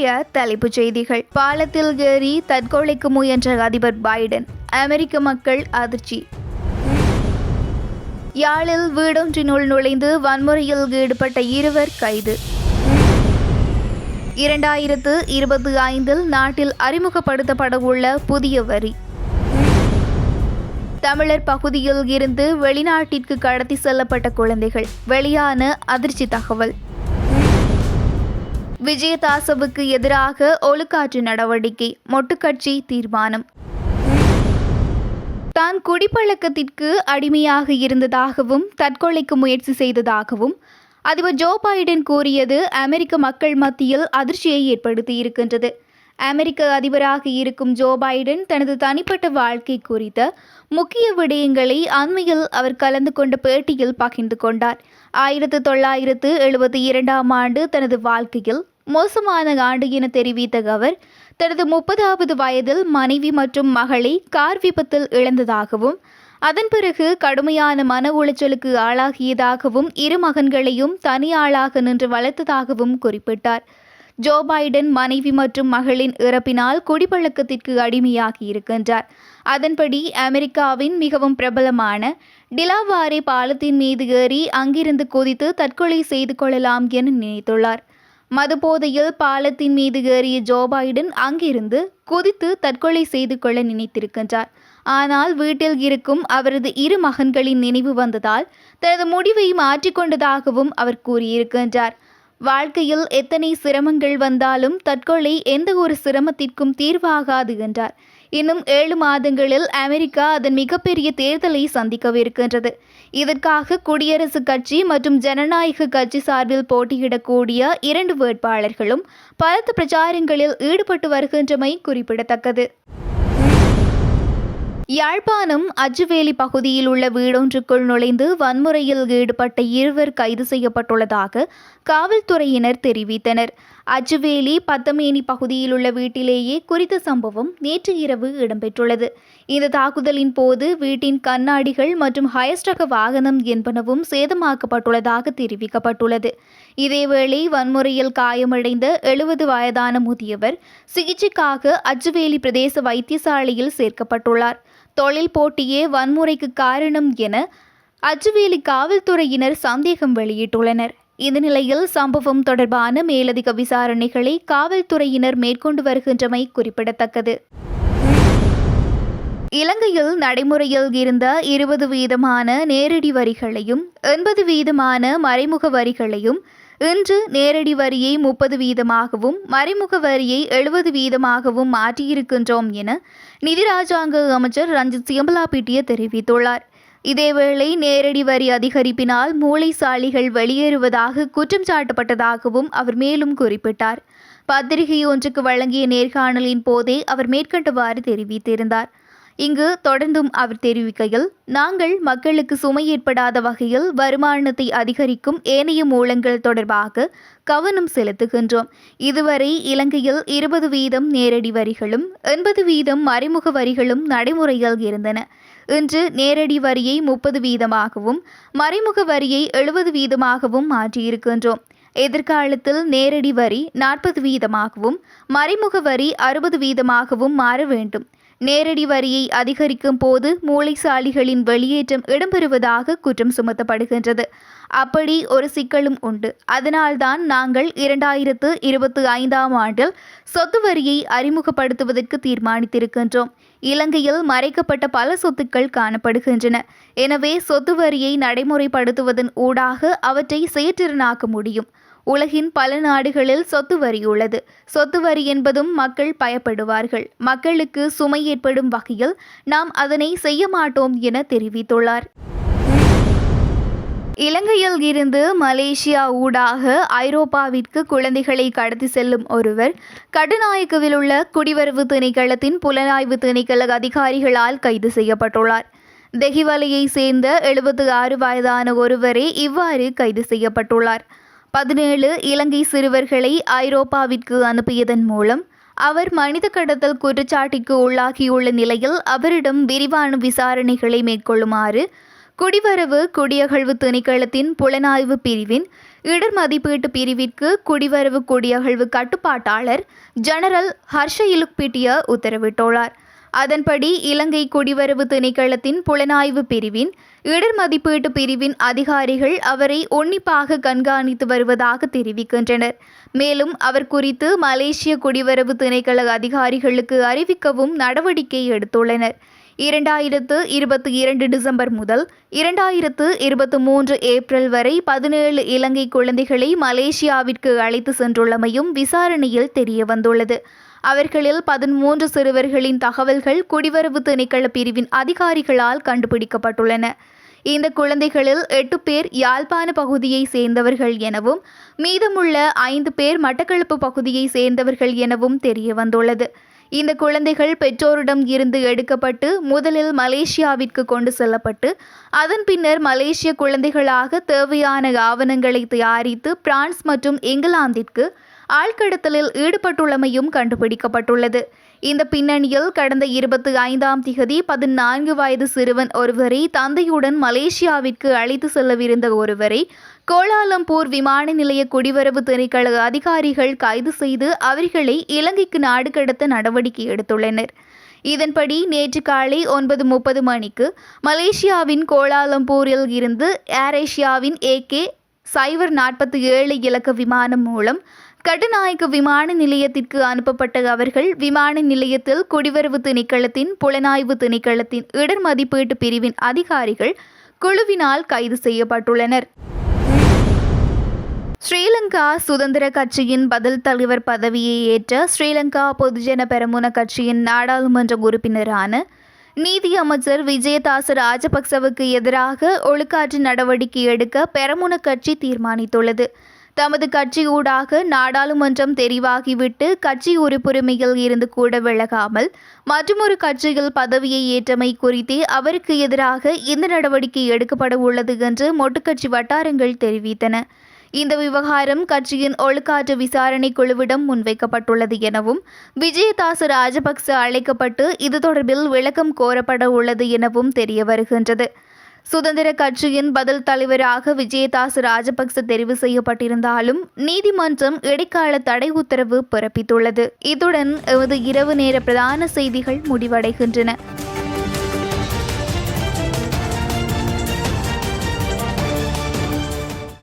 இன்றைய தலைப்புச் செய்திகள். பாலத்தில் ஏறி தற்கொலைக்கு முயன்ற அதிபர் பைடன், அமெரிக்க மக்கள் அதிர்ச்சி. யாழில் வீடொன்றினுள் நுழைந்து வன்முறையில் ஈடுபட்ட 2 கைது. 2025 நாட்டில் அறிமுகப்படுத்தப்படவுள்ள புதிய வரி. தமிழர் பகுதியில் இருந்து வெளிநாட்டிற்கு கடத்தி செல்லப்பட்ட குழந்தைகள், வெளியான அதிர்ச்சி தகவல். விஜயதாசவுக்கு எதிராக ஒழுக்காற்று நடவடிக்கை, மொட்டுக்கட்சி தீர்மானம். தான் குடிப்பழக்கத்திற்கு அடிமையாக இருந்ததாகவும் தற்கொலைக்கு முயற்சி செய்ததாகவும் அதிபர் ஜோ பைடன் கூறியது அமெரிக்க மக்கள் மத்தியில் அதிர்ச்சியை ஏற்படுத்தியிருக்கின்றது. அமெரிக்க அதிபராக இருக்கும் ஜோ பைடன் தனது தனிப்பட்ட வாழ்க்கை குறித்த முக்கிய விடயங்களை அண்மையில் அவர் கலந்து கொண்ட பேட்டியில் பகிர்ந்து கொண்டார். 1972 ஆண்டு தனது வாழ்க்கையில் மோசமான ஆண்டு என தெரிவித்த அவர், தனது 30வது வயதில் மனைவி மற்றும் மகளை கார் விபத்தில் இழந்ததாகவும் அதன் பிறகு கடுமையான மன உளைச்சலுக்கு ஆளாகியதாகவும் 2 மகன்களையும் தனி ஆளாக நின்று வளர்த்ததாகவும் குறிப்பிட்டார். ஜோ பைடன் மனைவி மற்றும் மகளின் இறப்பினால் குடிப்பழக்கத்திற்கு அடிமையாகி இருக்கின்றார். அதன்படி அமெரிக்காவின் மிகவும் பிரபலமான டிலாவாரே பாலத்தின் மீது ஏறி அங்கிருந்து குதித்து தற்கொலை செய்து கொள்ளலாம் என நினைத்துள்ளார். மதுபோதையில் பாலத்தின் மீது ஏறிய ஜோ பைடன் அங்கிருந்து குதித்து தற்கொலை செய்து கொள்ள நினைத்திருக்கின்றார். ஆனால் வீட்டில் இருக்கும் அவரது 2 மகன்களின் நினைவு வந்ததால் தனது முடிவை மாற்றிக்கொண்டதாகவும் அவர் கூறியிருக்கின்றார். வாழ்க்கையில் எத்தனை சிரமங்கள் வந்தாலும் தற்கொலை எந்த ஒரு சிரமத்திற்கும் தீர்வாகாது என்றார். இன்னும் 7 மாதங்களில் அமெரிக்கா அதன் மிகப்பெரிய தேர்தலை சந்திக்கவிருக்கின்றது. இதற்காக குடியரசுக் கட்சி மற்றும் ஜனநாயக கட்சி சார்பில் போட்டியிடக்கூடிய 2 வேட்பாளர்களும் பலத்த பிரச்சாரங்களில் ஈடுபட்டு வருகின்றமை குறிப்பிடத்தக்கது. யாழ்ப்பாணம் அச்சுவேலி பகுதியில் உள்ள வீடொன்றுக்குள் நுழைந்து வன்முறையில் ஈடுபட்ட 2 கைது செய்யப்பட்டுள்ளதாக காவல்துறையினர் தெரிவித்தனர். அச்சுவேலி பத்தமேனி பகுதியில் உள்ள வீட்டிலேயே குறித்த சம்பவம் நேற்று இரவு இடம்பெற்றுள்ளது. இந்த தாக்குதலின் போது வீட்டின் கண்ணாடிகள் மற்றும் ஹயஸ்ட் ரக வாகனம் என்பனவும் சேதமாக்கப்பட்டுள்ளதாக தெரிவிக்கப்பட்டுள்ளது. இதேவேளை வன்முறையில் காயமடைந்த 70 வயதான முதியவர் சிகிச்சைக்காக அச்சுவேலி பிரதேச வைத்தியசாலையில் சேர்க்கப்பட்டுள்ளார். தொழில் போட்டியே வன்முறைக்கு காரணம் என அச்சுவேலி காவல்துறையினர் சந்தேகம் வெளியிட்டுள்ளனர். இந்த நிலையில் சம்பவம் தொடர்பான மேலதிக விசாரணைகளை காவல்துறையினர் மேற்கொண்டு வருகின்றமை குறிப்பிடத்தக்கது. இலங்கையில் நடைமுறையில் இருந்த 20% நேரடி வரிகளையும் 80% மறைமுக வரிகளையும் இன்று நேரடி வரியை 30%, மறைமுக வரியை 70% மாற்றியிருக்கின்றோம் என நிதி ராஜாங்க அமைச்சர் ரஞ்சித் சியம்பலாபிட்டிய தெரிவித்துள்ளார். இதேவேளை நேரடி வரி அதிகரிப்பினால் மூளைசாலிகள் வெளியேறுவதாக குற்றம் சாட்டப்பட்டதாகவும் அவர் மேலும் குறிப்பிட்டார். பத்திரிகை ஒன்றுக்கு வழங்கிய நேர்காணலின் போதே அவர் மேற்கண்டவாறு தெரிவித்திருந்தார். இங்கு தொடர்ந்தும் அவர் தெரிவிக்கையில், நாங்கள் மக்களுக்கு சுமை ஏற்படாத வகையில் வருமானத்தை அதிகரிக்கும் ஏனைய மூலங்கள் தொடர்பாக கவனம் செலுத்துகின்றோம். இதுவரை இலங்கையில் 20% நேரடி வரிகளும் 80% மறைமுக வரிகளும் நடைமுறையில் இருந்தன. இன்று நேரடி வரியை 30%, மறைமுக வரியை 70% மாற்றியிருக்கின்றோம். எதிர்காலத்தில் நேரடி வரி 40%, மறைமுக வரி 60% மாற வேண்டும். நேரடி வரியை அதிகரிக்கும் போது மூளைசாலிகளின் வெளியேற்றம் இடம்பெறுவதாக குற்றம் சுமத்தப்படுகின்றது. அப்படி ஒரு சிக்கலும் உண்டு. அதனால்தான் நாங்கள் 2025 ஆண்டில் சொத்து வரியை அறிமுகப்படுத்துவதற்கு தீர்மானித்திருக்கின்றோம். இலங்கையில் மறைக்கப்பட்ட பல சொத்துக்கள் காணப்படுகின்றன. எனவே சொத்து வரியை நடைமுறைப்படுத்துவதன் ஊடாக அவற்றை செயற்றிறனாக்க முடியும். உலகின் பல நாடுகளில் சொத்து வரி உள்ளது. சொத்து வரி என்பதும் மக்கள் பயப்படுவார்கள். மக்களுக்கு சுமை ஏற்படும் வகையில் நாம் அதனை செய்ய மாட்டோம் என தெரிவித்துள்ளார். இலங்கையில் இருந்து மலேசியா ஊடாக ஐரோப்பாவிற்கு குழந்தைகளை கடத்தி செல்லும் ஒருவர் கட்டுநாயக்கவில் உள்ள குடிவரவு திணைக்களத்தின் புலனாய்வு திணைக்கள அதிகாரிகளால் கைது செய்யப்பட்டுள்ளார். தெஹிவலையை சேர்ந்த 76 வயதான ஒருவரே இவ்வாறு கைது செய்யப்பட்டுள்ளார். 17 இலங்கை சிறுவர்களை ஐரோப்பாவிற்கு அனுப்பியதன் மூலம் அவர் மனித கடத்தல் குற்றச்சாட்டிற்கு உள்ளாகியுள்ள நிலையில் அவரிடம் விரிவான விசாரணைகளை மேற்கொள்ளுமாறு குடிவரவு குடியகழ்வு திணைக்களத்தின் புலனாய்வு பிரிவின் இடர் மதிப்பீட்டு பிரிவிற்கு குடிவரவு குடியகழ்வு கட்டுப்பாட்டாளர் ஜெனரல் ஹர்ஷ இலுக்பிட்டிய உத்தரவிட்டுள்ளார். அதன்படி இலங்கை குடிவரவு திணைக்களத்தின் புலனாய்வு பிரிவின் இடர் மதிப்பீட்டு பிரிவின் அதிகாரிகள் அவரை உன்னிப்பாக கண்காணித்து வருவதாக தெரிவிக்கின்றனர். மேலும் அவர் குறித்து மலேசிய குடிவரவு திணைக்கள அதிகாரிகளுக்கு அறிவிக்கவும் நடவடிக்கை எடுத்துள்ளனர். 2022 டிசம்பர் முதல் 2023 ஏப்ரல் வரை 17 இலங்கை குழந்தைகளை மலேசியாவிற்கு அழைத்து சென்றுள்ளமையும் விசாரணையில் தெரியவந்துள்ளது. அவர்களில் 13 சிறுவர்களின் தகவல்கள் குடிவரவு திணைக்கள பிரிவின் அதிகாரிகளால் கண்டுபிடிக்கப்பட்டுள்ளன. இந்த குழந்தைகளில் 8 பேர் யாழ்ப்பாண பகுதியை சேர்ந்தவர்கள் எனவும் மீதமுள்ள 5 பேர் மட்டக்களப்பு பகுதியை சேர்ந்தவர்கள் எனவும் தெரியவந்துள்ளது. இந்த குழந்தைகள் பெற்றோரிடம் இருந்து எடுக்கப்பட்டு முதலில் மலேசியாவிற்கு கொண்டு செல்லப்பட்டு அதன் பின்னர் மலேசிய குழந்தைகளாக தேவையான ஆவணங்களை தயாரித்து பிரான்ஸ் மற்றும் இங்கிலாந்திற்கு ஆழ்கடத்தலில் ஈடுபட்டுள்ளமையும் கண்டுபிடிக்கப்பட்டுள்ளது. இந்த பின்னணியில் கடந்த 25ஆம் திகதி 14 வயது சிறுவன் ஒருவரை தந்தையுடன் மலேசியாவிற்கு அழைத்து செல்லவிருந்த ஒருவரை கோலாலம்பூர் விமான நிலைய குடிவரவு திணைக்கள அதிகாரிகள் கைது செய்து அவர்களை இலங்கைக்கு நாடு கடத்த நடவடிக்கை எடுத்துள்ளனர். இதன்படி நேற்று காலை 9:30 மணிக்கு மலேசியாவின் கோலாலம்பூரில் இருந்து ஏர் ஏசியாவின் AK-047 இலக்க விமானம் மூலம் கட்டுநாயக்க விமான நிலையத்திற்கு அனுப்பப்பட்ட அவர்கள் விமான நிலையத்தில் குடிவரவு திணைக்களத்தின் புலனாய்வு திணைக்களத்தின் இடர் மதிப்பீட்டு பிரிவின் அதிகாரிகள் குழுவினால் கைது செய்யப்பட்டுள்ளனர். ஸ்ரீலங்கா சுதந்திர கட்சியின் பதில் தலைவர் பதவியை ஏற்ற ஸ்ரீலங்கா பொதுஜன பெரமுன கட்சியின் நாடாளுமன்ற உறுப்பினரான நீதி அமைச்சர் விஜயதாச ராஜபக்சவுக்கு எதிராக ஒழுக்காற்று நடவடிக்கை எடுக்க பெரமுன கட்சி தீர்மானித்துள்ளது. தமது கட்சி ஊடாக நாடாளுமன்றம் தெரிவாகிவிட்டு கட்சி உறுப்புரிமையில் இருந்து கூட விலகாமல் மற்றொரு கட்சியில் பதவியை ஏற்றமை குறித்தே அவருக்கு எதிராக இந்த நடவடிக்கை எடுக்கப்பட உள்ளது என்று மொட்டுக்கட்சி வட்டாரங்கள் தெரிவித்தன. இந்த விவகாரம் கட்சியின் ஒழுக்காற்று விசாரணை குழுவிடம் முன்வைக்கப்பட்டுள்ளது எனவும் விஜயதாச ராஜபக்ச அழைக்கப்பட்டு இது தொடர்பில் விளக்கம் கோரப்பட உள்ளது எனவும் தெரிய வருகின்றது. சுதந்திர கட்சியின் பதில் தலைவராக விஜயதாச ராஜபக்ச தெரிவு செய்யப்பட்டிருந்தாலும் நீதிமன்றம் இடைக்கால தடை உத்தரவு பிறப்பித்துள்ளது. இத்துடன் எமது இரவு நேர பிரதான செய்திகள் முடிவடைகின்றன.